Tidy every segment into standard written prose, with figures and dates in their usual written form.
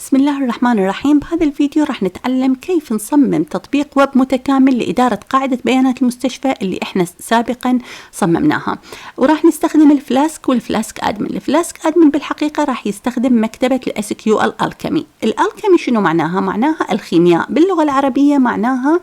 بسم الله الرحمن الرحيم. بهذا الفيديو راح نتعلم كيف نصمم تطبيق ويب متكامل لإدارة قاعدة بيانات المستشفى اللي احنا سابقا صممناها، وراح نستخدم الفلاسك والفلاسك ادمن. الفلاسك ادمن بالحقيقة راح يستخدم مكتبة الاس كيو الالكيمي. الالكيمي شنو معناها؟ معناها الخيمياء، باللغة العربية معناها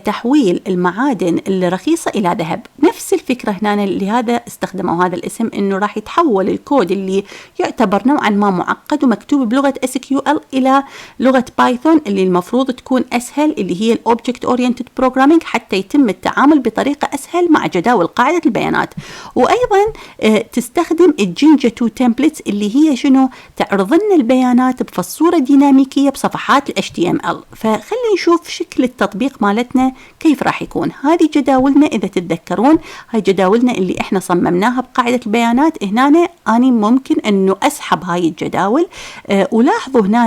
تحويل المعادن الرخيصة إلى ذهب. نفس الفكرة هنا، لهذا استخدموا هذا الاسم، انه راح يتحول الكود اللي يعتبر نوعا ما معقد ومكتوب بلغة SQL إلى لغة بايثون اللي المفروض تكون أسهل، اللي هي الأوبجكت أورينتد بروجرامينج، حتى يتم التعامل بطريقة أسهل مع جداول قاعدة البيانات. وأيضا تستخدم الجينجا 2 تمبلتس اللي هي شنو؟ تعرض لنا البيانات بفصورة ديناميكية بصفحات ال HTML. فخلي نشوف شكل التطبيق مالتنا كيف راح يكون. هذه جداولنا، إذا تتذكرون هاي جداولنا اللي احنا صممناها بقاعدة البيانات. هنا أنا ممكن أنه أسحب هاي الجداول. ولاحظوا هنا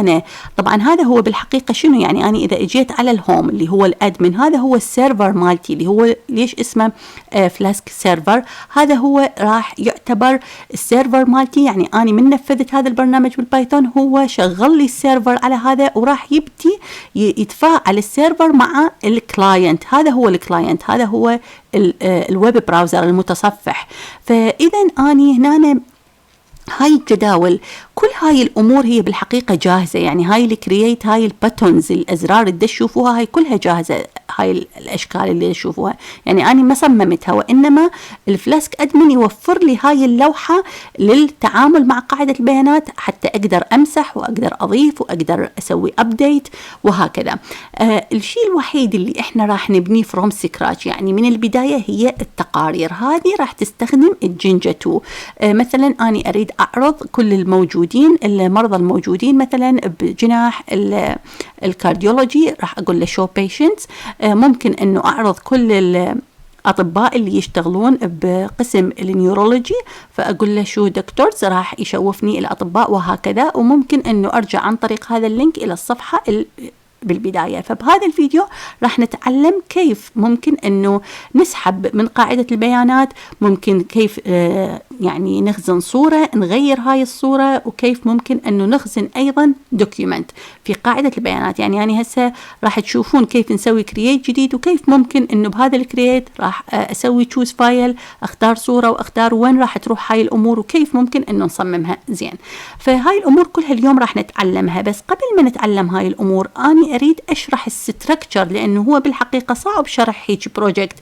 طبعا هذا هو بالحقيقة شنو يعني. أنا إذا اجيت على الهوم اللي هو الأدمن، هذا هو السيرفر مالتي اللي هو ليش اسمه فلاسك سيرفر. هذا هو راح يعتبر السيرفر مالتي، يعني أنا من نفذت هذا البرنامج بالبايثون هو شغل لي السيرفر على هذا، وراح يبتي يتفاعل السيرفر مع الكلاينت. هذا هو الكلاينت، هذا هو الويب براوزر المتصفح. فإذا أنا هنا هاي الجداول، كل هاي الأمور هي بالحقيقة جاهزة. يعني هاي الكرييت، هاي الباتونز، الأزرار اللي تشوفوها هاي كلها جاهزة. هاي الأشكال اللي تشوفوها يعني أنا ما صممتها، وإنما الفلاسك أدمن يوفر لي هاي اللوحة للتعامل مع قاعدة البيانات، حتى أقدر أمسح وأقدر أضيف وأقدر أسوي أبديت وهكذا. الشيء الوحيد اللي إحنا راح نبنيه فروم سكراتش يعني من البداية هي التقارير. هذه راح تستخدم الجينجا 2. مثلا أنا أريد أعرض كل المرضى الموجودين مثلا بجناح الكارديولوجي، راح أقول له show patients. ممكن أنه أعرض كل الأطباء اللي يشتغلون بقسم النيورولوجي، فأقول له شو دكتورز، راح يشوفني الأطباء وهكذا. وممكن أنه أرجع عن طريق هذا اللينك إلى الصفحة بالبداية. فبهذا الفيديو راح نتعلم كيف ممكن أنه نسحب من قاعدة البيانات، ممكن كيف يعني نخزن صورة، نغير هاي الصورة، وكيف ممكن أنه نخزن أيضا دوكيومنت في قاعدة البيانات. يعني هسه راح تشوفون كيف نسوي كرييت جديد، وكيف ممكن أنه بهذا الكرييت راح أسوي تشوز فايل، أختار صورة وأختار وين راح تروح هاي الأمور، وكيف ممكن أنه نصممها زين. فهاي الأمور كلها اليوم راح نتعلمها. بس قبل ما نتعلم هاي الأمور أنا أريد أشرح الستركتشر، لأنه هو بالحقيقة صعب شرح هيك بروجكت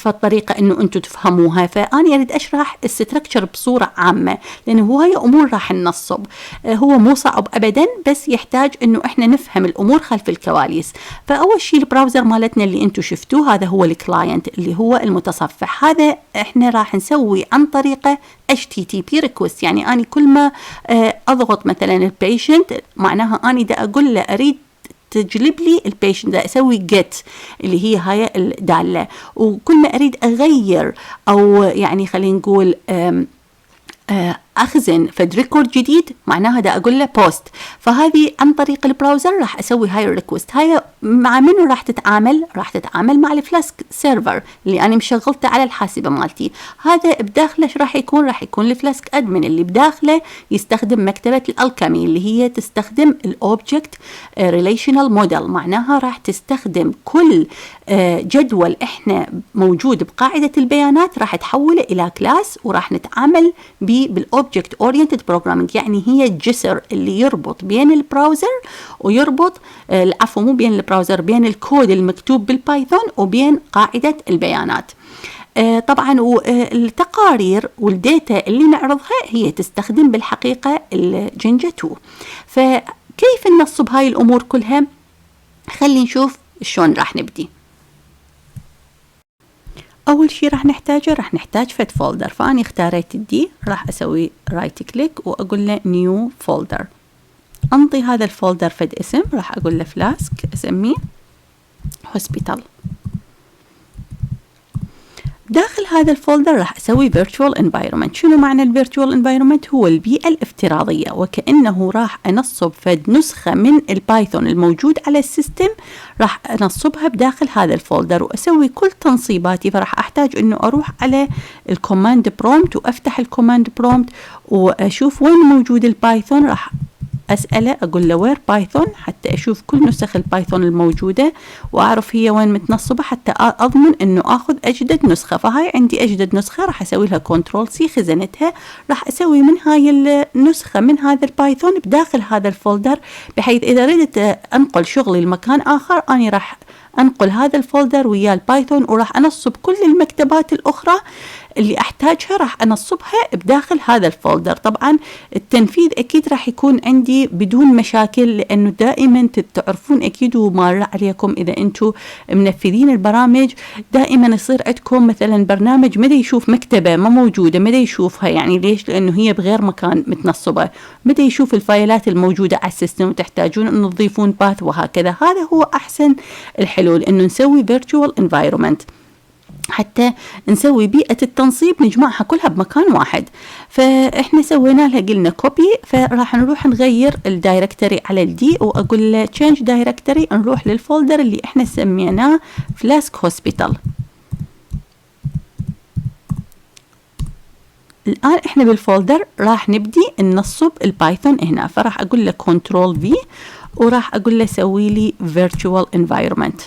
بطريقة أنه أنتم تفهموها. فأنا أريد أشرح الستركتشر بصورة عامة، لأنه هاي أمور راح ننصب. هو مو صعب أبدا، بس يحتاج أنه إحنا نفهم الأمور خلف الكواليس. فأول شيء البراوزر مالتنا اللي أنتم شفتوه هذا هو الكلاينت اللي هو المتصفح. هذا إحنا راح نسوي عن طريقه HTTP request. يعني أنا كل ما أضغط مثلا البيشنت، معناها أنا دا أقول له أريد تجلب لي البيشنت، اسوي جيت اللي هي هاي الداله. وكل ما اريد اغير او يعني خلينا نقول أخزن فد ريكورد جديد، معناها دا أقول له بوست. فهذه عن طريق البراوزر راح أسوي هاي الريكوست. هاي مع منو راح تتعامل؟ راح تتعامل مع الفلاسك سيرفر اللي أنا مشغلته على الحاسبة مالتي. هذا بداخله ايش راح يكون؟ راح يكون الفلاسك أدمن اللي بداخله يستخدم مكتبة الألكيمي اللي هي تستخدم الأوبجكت ريليشنال موديل. معناها راح تستخدم كل جدول إحنا موجود بقاعدة البيانات راح تحوله إلى كلاس، وراح نتعامل بالأوبجكت أورينتد بروجرامينج. يعني هي الجسر اللي يربط بين البراوزر ويربط العفو مو بين البراوزر، بين الكود المكتوب بالبايثون وبين قاعدة البيانات. طبعا والتقارير والديتا اللي نعرضها هي تستخدم بالحقيقة الجينجا 2. فكيف ننصب هاي الأمور كلها؟ خلينا نشوف شلون راح نبدي. أول شيء راح نحتاج فد فولدر. فأنا اختاريت الدي، راح أسوي رايت كليك وأقول له نيو فولدر. أنطي هذا الفولدر فد اسم، راح أقول له فلاسك، أسميه هوسبيتال. داخل هذا الفولدر راح أسوي virtual environment. شنو معنى ال virtual environment؟ هو البيئة الافتراضية، وكأنه راح أنصب فد نسخة من البايثون الموجود على السيستم، راح أنصبها بداخل هذا الفولدر وأسوي كل تنصيباتي. فراح أحتاج أنه أروح على الكوماند برومبت وأفتح الكوماند برومبت وأشوف وين موجود البايثون، راح أسأله أقول له وير بايثون حتى أشوف كل نسخ البايثون الموجودة وأعرف هي وين متنصبة حتى أضمن إنه آخذ أجدد نسخة. فهاي عندي أجدد نسخة، راح أسوي لها كنترول سي خزنتها، راح أسوي من هاي النسخة من هذا البايثون بداخل هذا الفولدر، بحيث إذا ردت أنقل شغلي لمكان آخر أنا راح أنقل هذا الفولدر ويا البايثون، وراح أنصب كل المكتبات الأخرى اللي أحتاجها راح أنصبها بداخل هذا الفولدر. طبعا التنفيذ أكيد راح يكون عندي بدون مشاكل، لأنه دائما تعرفون أكيد ومار عليكم إذا أنتم منفذين البرامج دائما يصير عندكم مثلا برنامج مدى يشوف مكتبة ما موجودة، مدى يشوفها، يعني ليش؟ لأنه هي بغير مكان متنصبة، مدى يشوف الفايلات الموجودة على السيستم وتحتاجون أن تضيفون باث وهكذا. هذا هو أحسن الحلول، أنه نسوي virtual environment حتى نسوي بيئة التنصيب نجمعها كلها بمكان واحد. فإحنا سوينا لها قلنا كوبي، فراح نروح نغير الدايركتوري على الدي وأقول له change directory، نروح للفولدر اللي إحنا سميناه فلاسك هوسبيتال. الآن إحنا بالفولدر راح نبدي ننصب البايثون هنا، فراح أقول له كنترول في وراح أقول له سوي لي virtual environment.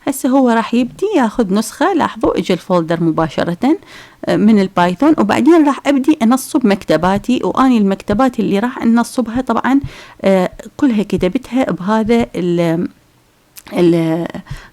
هسه هو راح يبدي ياخذ نسخة، لاحظوا اجى الفولدر مباشرة من البايثون، وبعدين راح ابدي انصب مكتباتي، واني المكتبات اللي راح ننصبها طبعا كلها كتبتها بهذا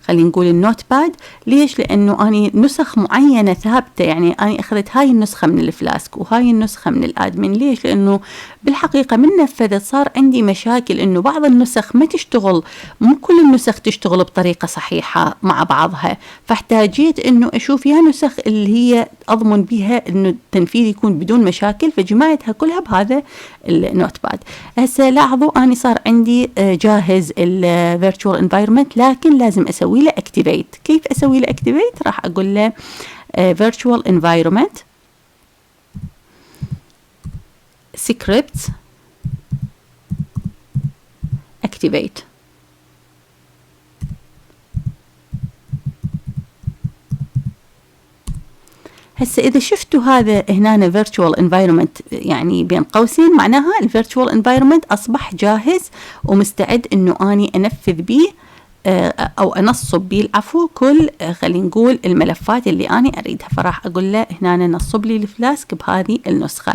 خلينا نقول النوت باد. ليش؟ لأنه أنا نسخ معينة ثابتة، يعني أنا أخذت هاي النسخة من الفلاسك وهاي النسخة من الأدمن. ليش؟ لأنه بالحقيقة من نفذت صار عندي مشاكل، إنه بعض النسخ ما تشتغل، مو كل النسخ تشتغل بطريقة صحيحة مع بعضها، فاحتاجيت إنه أشوف يا نسخ اللي هي أضمن بها إنه التنفيذ يكون بدون مشاكل، فجمعتها كلها بهذا النوت باد. هسه لاحظوا أنا صار عندي جاهز الفيرتشوال انفايرمنت، لكن لازم أسوي له activate. كيف أسوي له activate؟ راح أقول له virtual environment scripts activate. هسه إذا شفتوا هذا هنا virtual environment يعني بين قوسين، معناها virtual environment أصبح جاهز ومستعد إنه أني أنفذ به أو أنصب به العفو كل خلينا نقول الملفات اللي أنا أريدها. فراح أقول له هنا نصب لي الفلاسك بهذه النسخة،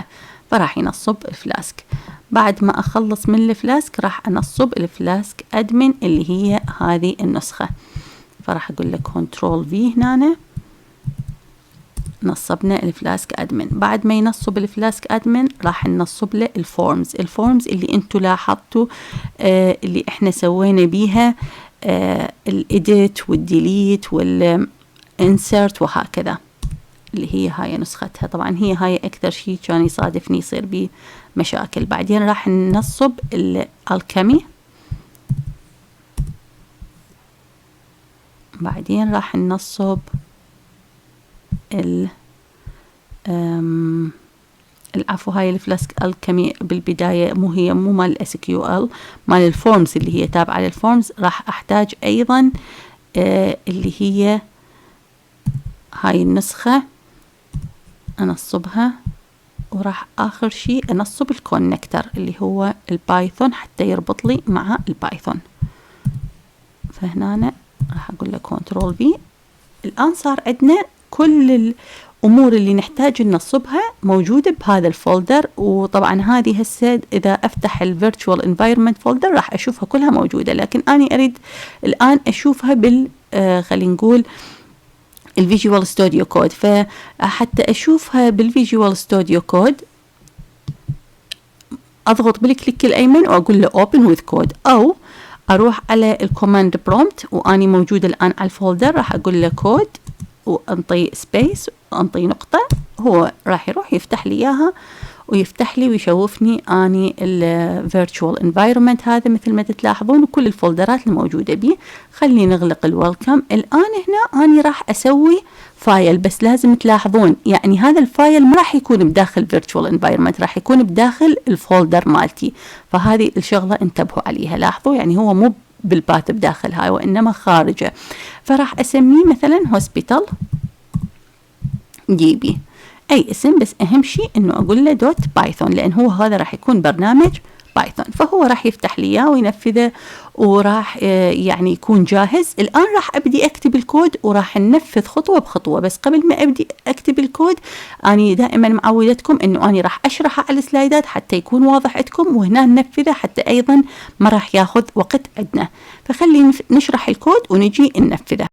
فراح ينصب الفلاسك. بعد ما أخلص من الفلاسك راح أنصب الفلاسك أدمن اللي هي هذه النسخة، فراح أقول له كنترول في هنا نصبنا الفلاسك أدمن. بعد ما ينصب الفلاسك أدمن راح ننصب له الفورمز اللي انتوا لاحظتوا اللي احنا سوينا بيها الإديت والديليت والإنسرت وهكذا، اللي هي هاي نسختها. طبعا هي هاي أكثر شيء كان يصادفني يصير بيه مشاكل. بعدين راح ننصب الألكيمي، بعدين راح ننصب العفو هاي الفلاسك الكيمي بالبداية مو مال الاس كيو ال، مال الفورمز اللي هي تابعة للفورمز. راح احتاج ايضا اللي هي هاي النسخة انصبها، وراح اخر شيء انصب الكونكتر اللي هو البايثون حتى يربط لي مع البايثون. فهنا راح اقول له كنترول في. الان صار عندنا كل الأمور اللي نحتاج ننصبها موجودة بهذا الفولدر. وطبعا هذه هسه إذا أفتح الفيرتشوال انفايرمنت فولدر راح أشوفها كلها موجودة، لكن أنا أريد الآن أشوفها خلينا نقول الفيجوال ستوديو كود. فحتى أشوفها بالفيجوال ستوديو كود أضغط بالكليك الأيمن وأقول له open with code، أو أروح على الكوماند برومبت وأني موجودة الآن على الفولدر، راح أقول له كود وانطي سبيس وانطي نقطة، هو راح يروح يفتح لي اياها ويفتح لي ويشوفني اني الفيرتشوال انفايرمنت هذا مثل ما تلاحظون وكل الفولدرات الموجودة بيه. خليني نغلق الويلكم. الان هنا اني راح اسوي فايل، بس لازم تلاحظون يعني هذا الفايل ما راح يكون بداخل فيرتشوال انفايرمنت، راح يكون بداخل الفولدر مالتي. فهذه الشغلة انتبهوا عليها، لاحظوا يعني هو مو بالباث بداخل هاي وإنما خارجه. فراح أسميه مثلا هوسبيتال جي بي. أي اسم، بس أهم شيء إنه أقول له دوت بايثون، لأن هو هذا راح يكون برنامج بايثون، فهو راح يفتح لي إياه وينفذه وراح يعني يكون جاهز. الآن راح أبدي أكتب الكود وراح ننفذ خطوة بخطوة. بس قبل ما أبدي أكتب الكود أنا دائما معودتكم إنه أنا راح أشرحه على السلايدات حتى يكون واضح عندكم، وهنا ننفذه حتى أيضا ما راح ياخذ وقت عندنا. فخلي نشرح الكود ونجي ننفذه.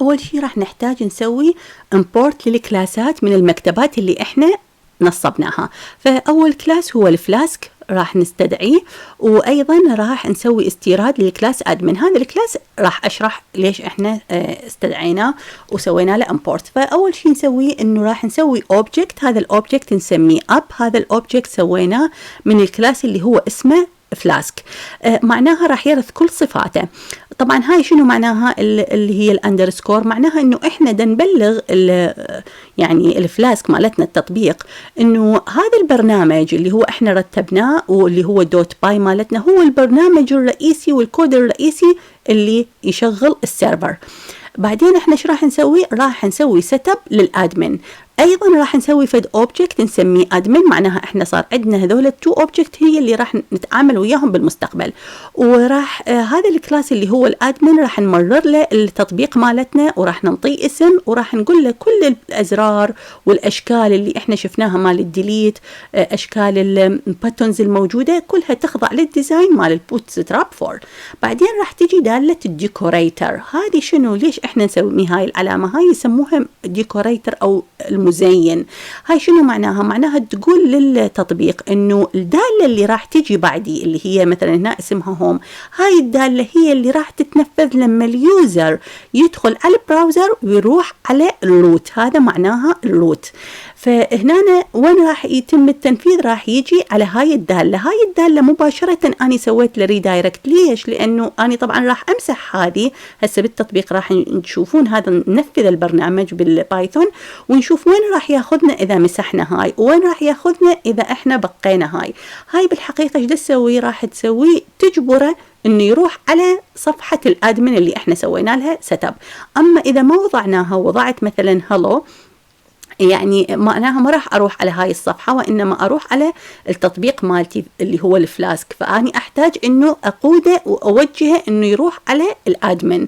أول شيء راح نحتاج نسوي import للكلاسات من المكتبات اللي إحنا نصبناها. فأول كلاس هو الفلاسك راح نستدعيه، وأيضا راح نسوي استيراد للكلاس admin. هذا الكلاس راح أشرح ليش إحنا استدعيناه وسوينا له import. فأول شيء نسويه إنه راح نسوي object. هذا الobject نسميه up. هذا الobject سويناه من الكلاس اللي هو اسمه فلاسك. معناها راح يرث كل صفاته. طبعا هاي شنو معناها اللي هي الاندرسكور؟ معناها انه احنا نبلغ يعني الفلاسك مالتنا التطبيق انه هذا البرنامج اللي هو احنا رتبناه واللي هو دوت باي مالتنا هو البرنامج الرئيسي والكود الرئيسي اللي يشغل السيرفر. بعدين احنا ايش راح نسوي؟ راح نسوي سيت اب للادمن. ايضا راح نسوي فد اوبجكت نسميه ادمن. معناها احنا صار عندنا هذول التو اوبجكت هي اللي راح نتعامل وياهم بالمستقبل. وراح هذا الكلاس اللي هو الادمن راح نمرر له التطبيق مالتنا وراح نعطيه اسم وراح نقول له كل الازرار والاشكال اللي احنا شفناها مال الديليت، اشكال الباتونز الموجوده كلها تخضع للديزاين مال البوت ستراب 4. بعدين راح تجي داله الديكوريتر. هذه شنو؟ ليش احنا نسوي هاي العلامه؟ هاي يسموها ديكوريتر او المزين. هاي شنو معناها؟ معناها تقول للتطبيق انه الدالة اللي راح تجي بعدي اللي هي مثلا هنا اسمها هوم، هاي الدالة هي اللي راح تتنفذ لما اليوزر يدخل على البراوزر ويروح على الروت. هذا معناها الروت. فهنا وين راح يتم التنفيذ؟ راح يجي على هاي الدالة. هاي الدالة مباشرة أنا سويت له ريدايركت. ليش؟ لأنه أنا طبعا راح أمسح هذه هسه بالتطبيق. راح تشوفون هذا ننفذ البرنامج بالبايثون ونشوف وين راح ياخذنا إذا مسحنا هاي وين راح ياخذنا إذا إحنا بقينا هاي بالحقيقة إيش تسوي؟ راح تسوي تجبره إنه يروح على صفحة الأدمن اللي إحنا سوينا لها سيت اب. أما إذا ما وضعناها وضعت مثلا هلو، يعني معناها ما راح أروح على هاي الصفحة وإنما أروح على التطبيق مالتي اللي هو الفلاسك. فأني أحتاج إنه أقوده وأوجهه إنه يروح على الأدمن.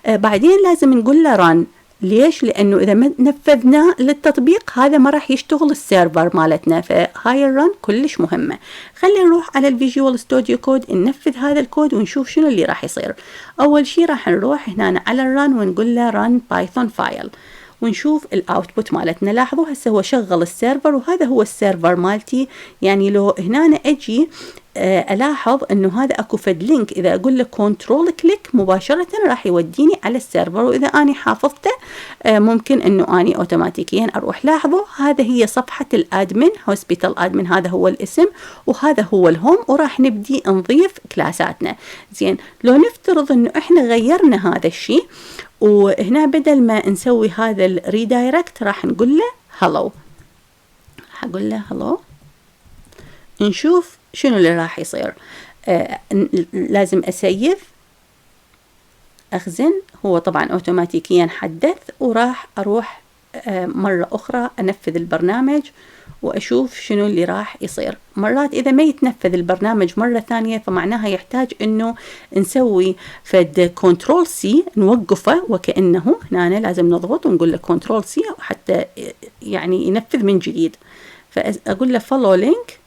بعدين لازم نقول له ران. ليش؟ لأنه إذا ما نفذناه للتطبيق هذا ما راح يشتغل السيرفر مالتنا. فهاي الرن كلش مهمة. خلينا نروح على الفيجوال ستوديو كود ننفذ هذا الكود ونشوف شنو اللي راح يصير. أول شيء راح نروح هنا على الرن ونقول له رن بايثون فايل ونشوف الاوتبوت مالتنا. لاحظوا هسه هو شغل السيرفر وهذا هو السيرفر مالتي. يعني لو هنا اجي الاحظ انه هذا اكو فد لينك، اذا اقول له كنترول كليك مباشره راح يوديني على السيرفر، واذا اني حافظته ممكن انه اني اوتوماتيكيا اروح. لاحظوا هذا هي صفحه الادمن هوسبيتال ادمن، هذا هو الاسم وهذا هو الهوم، وراح نبدي نضيف كلاساتنا. زين لو نفترض انه احنا غيرنا هذا الشيء وهنا بدل ما نسوي هذا الريدايركت راح نقول له هلو. هقول له هلو نشوف شنو اللي راح يصير. لازم أسيف أخزن. هو طبعا أوتوماتيكيا حدث وراح أروح مرة أخرى أنفذ البرنامج وأشوف شنو اللي راح يصير. مرات إذا ما يتنفذ البرنامج مرة ثانية فمعناها يحتاج إنه نسوي فد كنترول سي نوقفه وكأنه هنا لازم نضغط ونقول له كنترول سي حتى يعني ينفذ من جديد. فأقول له فولو لينك.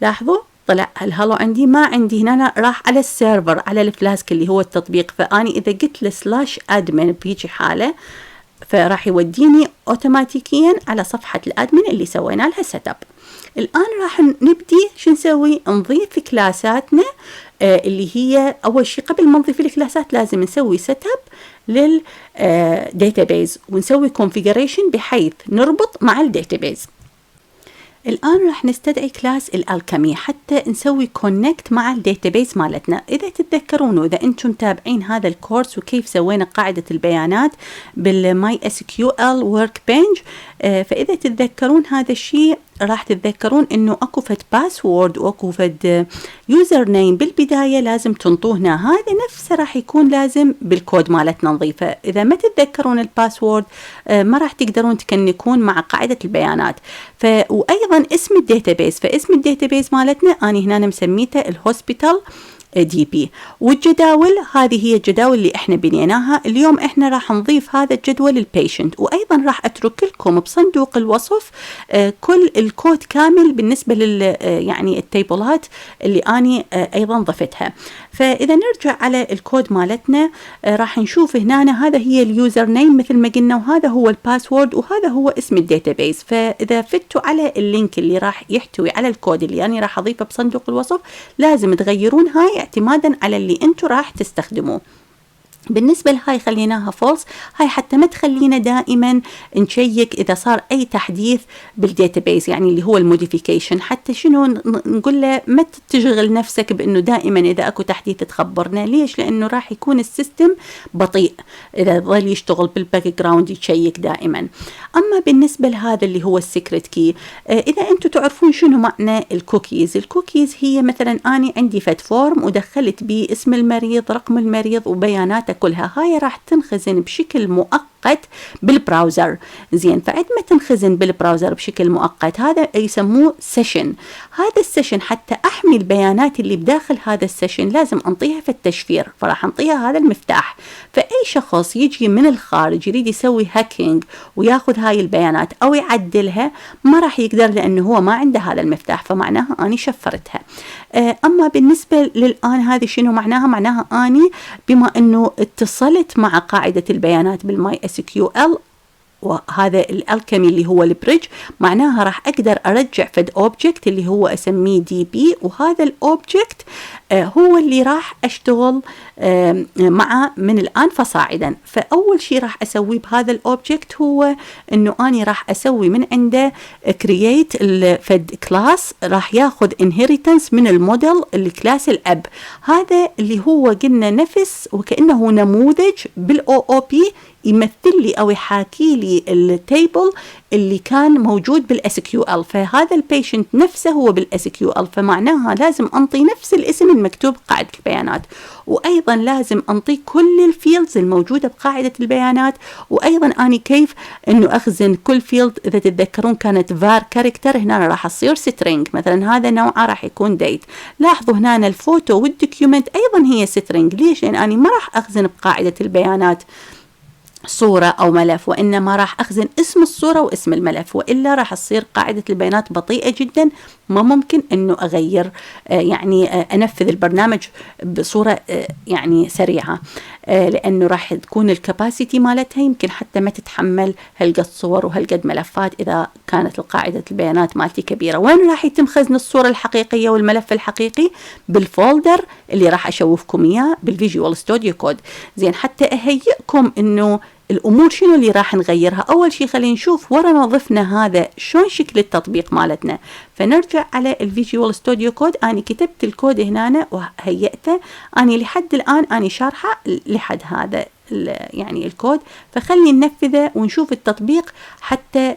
لاحظوا طلع الهلو عندي، ما عندي هنا، راح على السيرفر على الفلاسك اللي هو التطبيق. فأني إذا قلت له سلاش أدمن بيجي حالة فراح يوديني أوتوماتيكيا على صفحة الأدمن اللي سوينا لها سيت اب. الآن راح نبدي شو نسوي؟ نضيف كلاساتنا اللي هي أول شيء قبل ما نضيف الكلاسات لازم نسوي سيت اب للداتابيز ونسوي configuration بحيث نربط مع الداتابيز. الآن راح نستدعي كلاس الألكيمي حتى نسوي كونكت مع الداتابيس مالتنا. إذا تتذكرون وإذا أنتم متابعين هذا الكورس وكيف سوينا قاعدة البيانات بالماي اس كيو ال ورك بنج، فإذا تتذكرون هذا الشيء راح تتذكرون انه اكو فد باسورد واكو فد يوزر نيم بالبدايه لازم تنطوهنا، هذا نفسه راح يكون لازم بالكود مالتنا نضيفه. اذا ما تتذكرون الباسورد ما راح تقدرون تكنكون مع قاعده البيانات. وايضا اسم الداتابيس، فاسم الداتابيس مالتنا اني هنا مسميته الهوسبيتال دي بي. والجداول هذه هي الجداول اللي احنا بنيناها. اليوم احنا راح نضيف هذا الجدول للبيشنت، وايضا راح اترك لكم بصندوق الوصف كل الكود كامل بالنسبه لل يعني التيبلات اللي اني ايضا ضفتها. فاذا نرجع على الكود مالتنا راح نشوف هنا هذا هي اليوزر نيم مثل ما قلنا، وهذا هو الباسورد، وهذا هو اسم الداتابيس. فاذا فتوا على اللينك اللي راح يحتوي على الكود اللي يعني راح اضيفه بصندوق الوصف لازم تغيرون هاي اعتمادا على اللي انتم راح تستخدموه. بالنسبة لهاي خليناها فولس، هاي حتى ما تخلينا دائما نشيك إذا صار أي تحديث بالداتابيس، يعني اللي هو الموديفيكيشن. حتى شنو نقول له ما تشغل نفسك بأنه دائما إذا أكو تحديث تخبرنا. ليش؟ لأنه راح يكون السيستم بطيء إذا ظل يشتغل بالباك جراوند يشيك دائما. أما بالنسبة لهذا اللي هو السيكريت كي، إذا أنتم تعرفون شنو معنى الكوكيز. الكوكيز هي مثلا أنا عندي فد فورم ودخلت بيه اسم المريض، رقم المريض، وبياناته كلها، هاي راح تنخزن بشكل مؤقت بالبراوزر. زين، فعند ما تنخزن بالبراوزر بشكل مؤقت هذا يسموه سيشن. هذا السيشن حتى احمي البيانات اللي بداخل هذا السيشن لازم انطيها في التشفير، فراح انطيها هذا المفتاح. فاي شخص يجي من الخارج يريد يسوي هاكينج وياخذ هاي البيانات او يعدلها ما راح يقدر، لانه هو ما عنده هذا المفتاح، فمعناها اني شفرتها. اما بالنسبه للان هذه شنو معناها؟ معناها اني بما انه اتصلت مع قاعده البيانات بالماي اس كيو ال، وهذا الالكيمي اللي هو البريدج، معناها راح اقدر ارجع فد اوبجكت اللي هو اسميه دي بي، وهذا الاوبجكت هو اللي راح اشتغل معه من الان فصاعدا. فاول شيء راح اسويه بهذا الاوبجكت هو انه اني راح اسوي من عنده كرييت فد كلاس راح ياخذ انهيرتنس من الموديل الكلاس الاب. هذا اللي هو قلنا نفس وكانه نموذج بالاو او بي يمثل لي او يحاكي لي التيبل اللي كان موجود بالاس كيو ال. فهذا البيشنت نفسه هو بالاس كيو ال، فمعناها لازم انطي نفس الاسم المكتوب بقاعده البيانات، وايضا لازم انطي كل الفيلدز الموجوده بقاعده البيانات. وايضا اني كيف انه اخزن كل فيلد، اذا تتذكرون كانت var كاركتر، هنا راح تصير سترينج، مثلا هذا نوعه راح يكون ديت. لاحظوا هنا الفوتو والدوكيومنت ايضا هي سترينج. ليش؟ لان اني ما راح اخزن بقاعده البيانات صورة أو ملف، وإنما راح أخزن اسم الصورة واسم الملف، وإلا راح تصير قاعدة البيانات بطيئة جدا، ما ممكن أنه أغير يعني أنفذ البرنامج بصورة يعني سريعة، لأنه راح تكون الكباسيتي مالتها يمكن حتى ما تتحمل هالقد صور وهالقد ملفات إذا كانت القاعدة البيانات مالتي كبيرة. وين راح يتم خزن الصورة الحقيقية والملف الحقيقي؟ بالفولدر اللي راح أشوفكم إياه بالفيجوال ستوديو كود. زين، حتى أهيئكم إنه الأمور شنو اللي راح نغيرها. أول شيء خلينا نشوف ورا ما ضفنا هذا شلون شكل التطبيق مالتنا. فنرجع على الفيجوال ستوديو كود، أنا كتبت الكود هنا وهيئته، أنا لحد الآن أنا شارحة لحد هذا يعني الكود، فخلي ننفذه ونشوف التطبيق حتى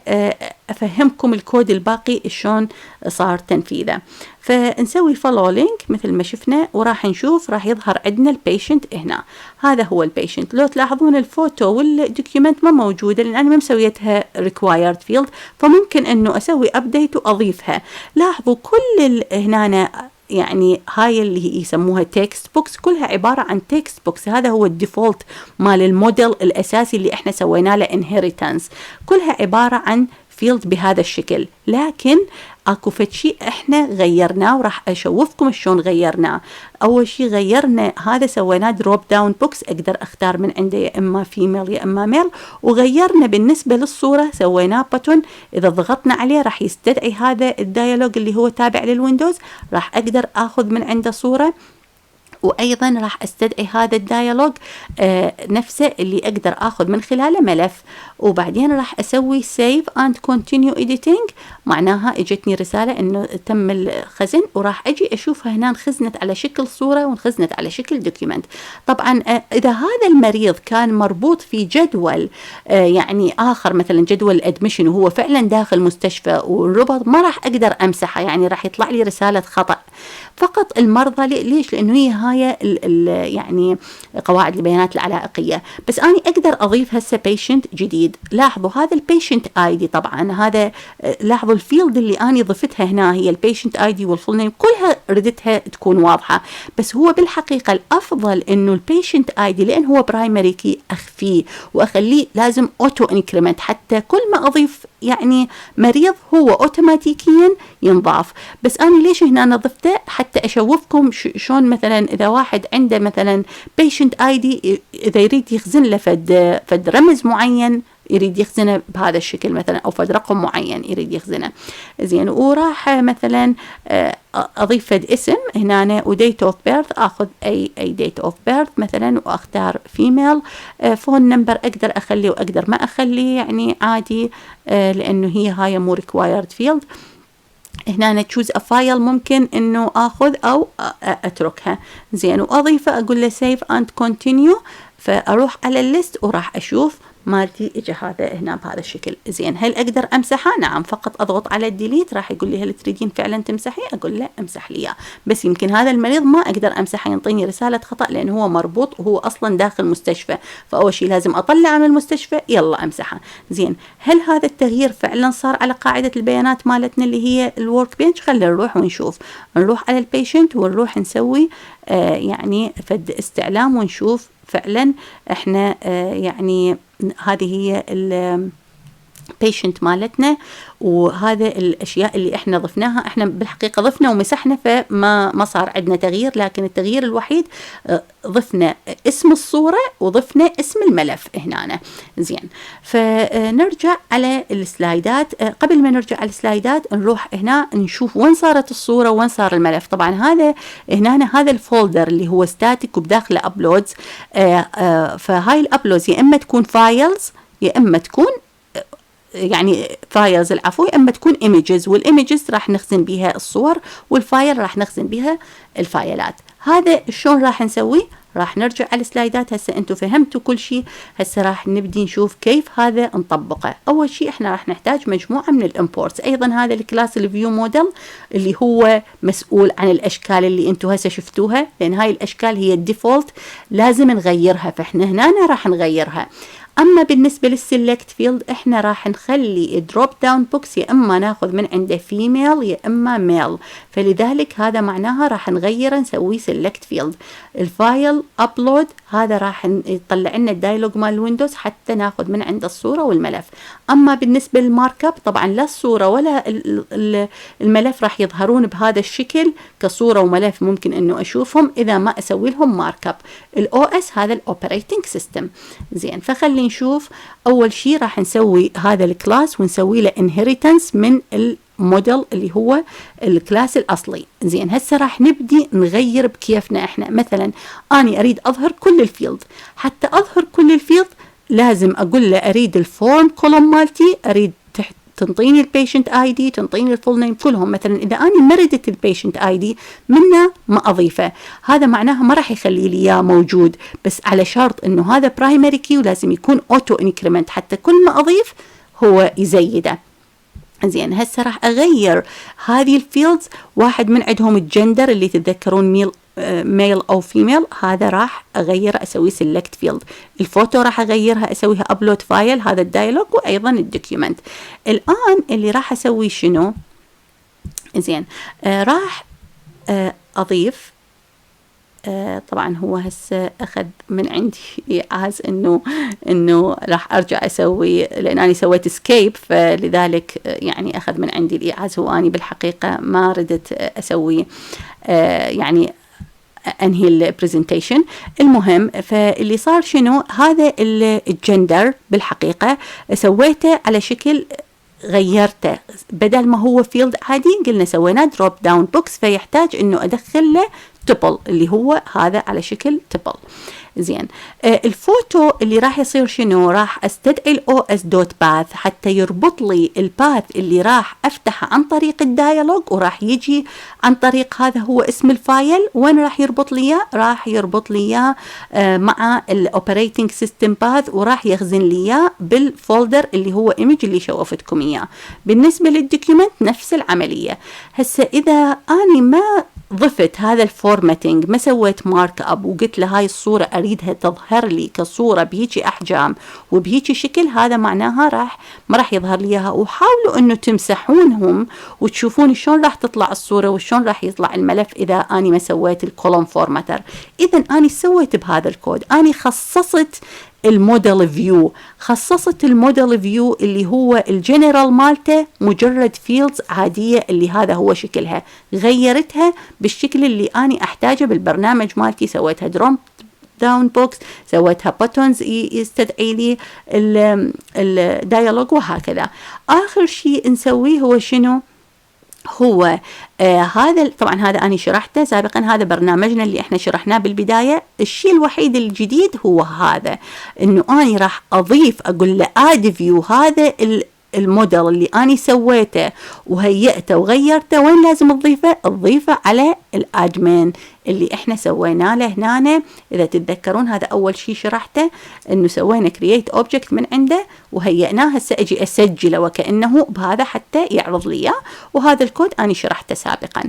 أفهمكم الكود الباقي شلون صار تنفيذه. فنسوي فولو لينك مثل ما شفنا، وراح نشوف راح يظهر عندنا البيشنت هنا. هذا هو البيشنت. لو تلاحظون الفوتو والدوكيومنت ما موجودة لأن أنا ما مسويتها required field، فممكن أنه أسوي أبديت وأضيفها. لاحظوا كل هنا يعني هاي اللي يسموها تكست بوكس كلها عبارة عن تكست بوكس. هذا هو الديفولت مال الموديل الأساسي اللي احنا سوينا له inheritance، كلها عبارة عن فيلد بهذا الشكل. لكن اكو فد شيء احنا غيرناه وراح اشوفكم شلون غيرناه. اول شيء غيرنا هذا سويناه دروب داون بوكس، اقدر اختار من عنده يا اما فيميل يا اما ميل. وغيرنا بالنسبه للصوره سويناه باتون، اذا ضغطنا عليه راح يستدعي هذا الديالوج اللي هو تابع للويندوز، راح اقدر اخذ من عنده صوره وأيضا راح أستدعي هذا الديالوج نفسه اللي أقدر أخذ من خلاله ملف، وبعدين راح أسوي save and continue editing، معناها اجتني رسالة إنه تم الخزن، وراح أجي أشوفها هنا انخزنت على شكل صورة وانخزنت على شكل دوكيمنت. طبعا إذا هذا المريض كان مربوط في جدول يعني آخر، مثلا جدول الادميشن وهو فعلا داخل مستشفى والربط، ما راح أقدر أمسحه، يعني راح يطلع لي رسالة خطأ. فقط المرضى ليش؟ لأنه هي هاي يعني قواعد البيانات العلائقية. بس أنا أقدر أضيف هسه patient جديد. لاحظوا هذا البيشنت ID، طبعا هذا لاحظوا الفيلد اللي أنا ضفتها هنا هي البيشنت ID والفول نيم، كلها ردتها تكون واضحة. بس هو بالحقيقة الأفضل إنه البيشنت ID لأن هو برايمري كي أخفيه وأخليه لازم أوتو إنكريمنت، حتى كل ما أضيف يعني مريض هو أوتوماتيكيا ينضاف. بس أنا ليش هنا نضفته؟ حتى أشوفكم شلون مثلا إذا واحد عنده مثلا patient ID إذا يريد يخزن له فد رمز معين يريد يخزنه بهذا الشكل مثلا، أو فد رقم معين يريد يخزنه. زين، وراح مثلا أضيف فد اسم هنا و date of birth، أخذ أي date of birth مثلا وأختار female. phone number أقدر أخلي وأقدر ما أخلي، يعني عادي لأنه هي هاي مو required field. هنا تشوز فايل ممكن انه اخذ او اتركها. زين، واضيفه اقول له سيف اند كونتينيو، فاروح على الليست وراح اشوف مالتي اجى هذا هنا بهذا الشكل. زين، هل اقدر امسحها؟ نعم، فقط اضغط على الديليت راح يقول لي هل تريدين فعلا تمسحي؟ اقول له امسح لي اياه. بس يمكن هذا المريض ما اقدر امسحه، ينطيني رساله خطا لانه هو مربوط وهو اصلا داخل مستشفى، فاول شيء لازم اطلعه من المستشفى يلا امسحه. زين، هل هذا التغيير فعلا صار على قاعده البيانات مالتنا اللي هي الورك بنش؟ خلينا نروح ونشوف، نروح على البيشنت ونروح نسوي يعني فد استعلام ونشوف فعلا احنا يعني هذه هي البيشنت مالتنا، وهذا الاشياء اللي احنا ضفناها. احنا بالحقيقه ضفنا ومسحنا فما صار عندنا تغيير، لكن التغيير الوحيد ضفنا اسم الصوره وضفنا اسم الملف هنا. زين، فنرجع على السلايدات. قبل ما نرجع على السلايدات نروح هنا نشوف وين صارت الصوره وين صار الملف. طبعا هذا هنا هذا الفولدر اللي هو ستاتيك وبداخله ابلودز. فهاي الابلودز يا اما تكون فايلز يا اما تكون يعني فايلز العفو، اما تكون ايميجز، والايميجز راح نخزن بها الصور والفايل راح نخزن بها الفايلات. هذا شلون راح نسوي؟ راح نرجع على السلايدات. هسه انتم فهمتوا كل شيء، هسه راح نبدي نشوف كيف هذا نطبقه. اول شيء احنا راح نحتاج مجموعه من الامبورتس. ايضا هذا الكلاس الفيو موديل اللي هو مسؤول عن الاشكال اللي انتم هسه شفتوها، لان هاي الاشكال هي الديفولت لازم نغيرها، فاحنا هنا راح نغيرها. اما بالنسبه للسلكت فيلد احنا راح نخلي دروب داون بوكس يا اما ناخذ من عنده فيميل يا اما ميل، فلذلك هذا معناها راح نغيره نسويه سلكت فيلد. الفايل ابلود هذا راح يطلع لنا الدايلوج مال ويندوز حتى ناخذ من عنده الصوره والملف. اما بالنسبه للمارك اب طبعا لا الصوره ولا الملف راح يظهرون بهذا الشكل كصوره وملف، ممكن انه اشوفهم اذا ما اسوي لهم مارك اب. الاو اس هذا الاوبريتنج سيستم. زين، فخلي نشوف. اول شيء راح نسوي هذا الكلاس ونسوي له انهيرتنس من الموديل اللي هو الكلاس الاصلي. زين، هسه راح نبدي نغير بكيفنا احنا. مثلا اني اريد اظهر كل الفيلد، حتى اظهر كل الفيلد لازم اقول له اريد الفورم كولوم مالتي، اريد تنطيني البيشنت اي دي، تنطيني الفول نيم كلهم. مثلا اذا انا ما ردت البيشنت اي دي منه ما اضيفه، هذا معناها ما راح يخلي لي اياه موجود، بس على شرط انه هذا برايمري كي ولازم يكون اوتو انكريمنت حتى كل ما اضيف هو يزيده. زين، هسه راح اغير هذه الفيلدز. واحد من عندهم الجندر اللي تتذكرون ميل او فيميل، هذا راح اغير اسوي سيلكت فيلد. الفوتو راح اغيرها اسويها ابلود فايل، هذا الدايلوج، وايضا الدوكيومنت. الان اللي راح اسوي شنو؟ زين، راح اضيف طبعا هو هسه اخذ من عندي ايعاز انه راح ارجع اسوي، لان انا سويت اسكيب فلذلك يعني اخذ من عندي الايعاز. هو اني بالحقيقه ما ردت اسوي يعني انهي البرزنتيشن. المهم، فاللي صار شنو؟ هذا الجندر بالحقيقه سويته على شكل غيرته، بدل ما هو فيلد عادي قلنا سوينا دروب داون بوكس، فيحتاج انه ادخل له تبل اللي هو هذا على شكل تبل. زين، الفوتو اللي راح يصير شنو؟ راح استدعي الاو اس دوت باث حتى يربط لي الباث اللي راح افتحه عن طريق الديالوج، وراح يجي عن طريق هذا هو اسم الفايل. وين راح يربط لي اياه؟ راح يربط لي اياه مع الاوبريتنج سيستم باث، وراح يخزن لي اياه بالفولدر اللي هو ايمج اللي شوفتكم اياه. بالنسبه للدوكيومنت نفس العمليه. هسه اذا اني ما ضفت هذا الفورماتينج، ما سويت مارك اب وقلت له هاي الصورة اريدها تظهر لي كصورة بهيجي احجام وبهيجي شكل، هذا معناها ما راح يظهر لي اياها. وحاولوا انه تمسحونهم وتشوفون شلون راح تطلع الصورة وشلون راح يطلع الملف اذا اني ما سويت الكولوم فورماتر. اذا اني سويت بهذا الكود، اني خصصت الموديل فيو، خصصت الموديل فيو اللي هو الجنرال مالته مجرد فيلدز عادية اللي هذا هو شكلها، غيرتها بالشكل اللي أنا أحتاجه بالبرنامج مالتي. سويتها دروب داون بوكس، سويتها بوتونز يستدعي لي الديالوج وهكذا. آخر شيء نسويه هو شنو؟ هو هذا طبعا هذا أنا شرحته سابقا، هذا برنامجنا اللي احنا شرحناه بالبداية. الشيء الوحيد الجديد هو هذا، انه أنا راح اضيف، اقول له اد فيو هذا الموديل اللي أنا سويته وهيئته وغيرته، وين لازم تضيفه؟ تضيفه على الادمن اللي احنا سويناه له هنا. اذا تتذكرون هذا اول شيء شرحته، انه سوينا كرييت اوبجكت من عنده وهيئناه. هسه اجي اسجله وكانه بهذا حتى يعرض لي اياه، وهذا الكود انا شرحته سابقا.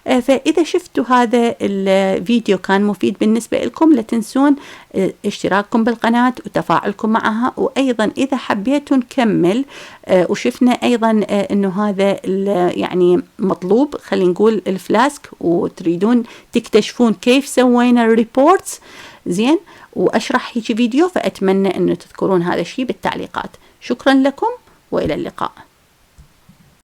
فاذا شفتوا هذا الفيديو كان مفيد بالنسبه لكم، لا تنسون اشتراككم بالقناه وتفاعلكم معها. وايضا اذا حبيتوا نكمل وشفنا ايضا انه هذا يعني مطلوب، خلينا نقول الفلاسك، وتريدون تكتشفون كيف سوينا الريبورتس، زين، واشرح هيك فيديو، فاتمنى انه تذكرون هذا الشيء بالتعليقات. شكرا لكم والى اللقاء.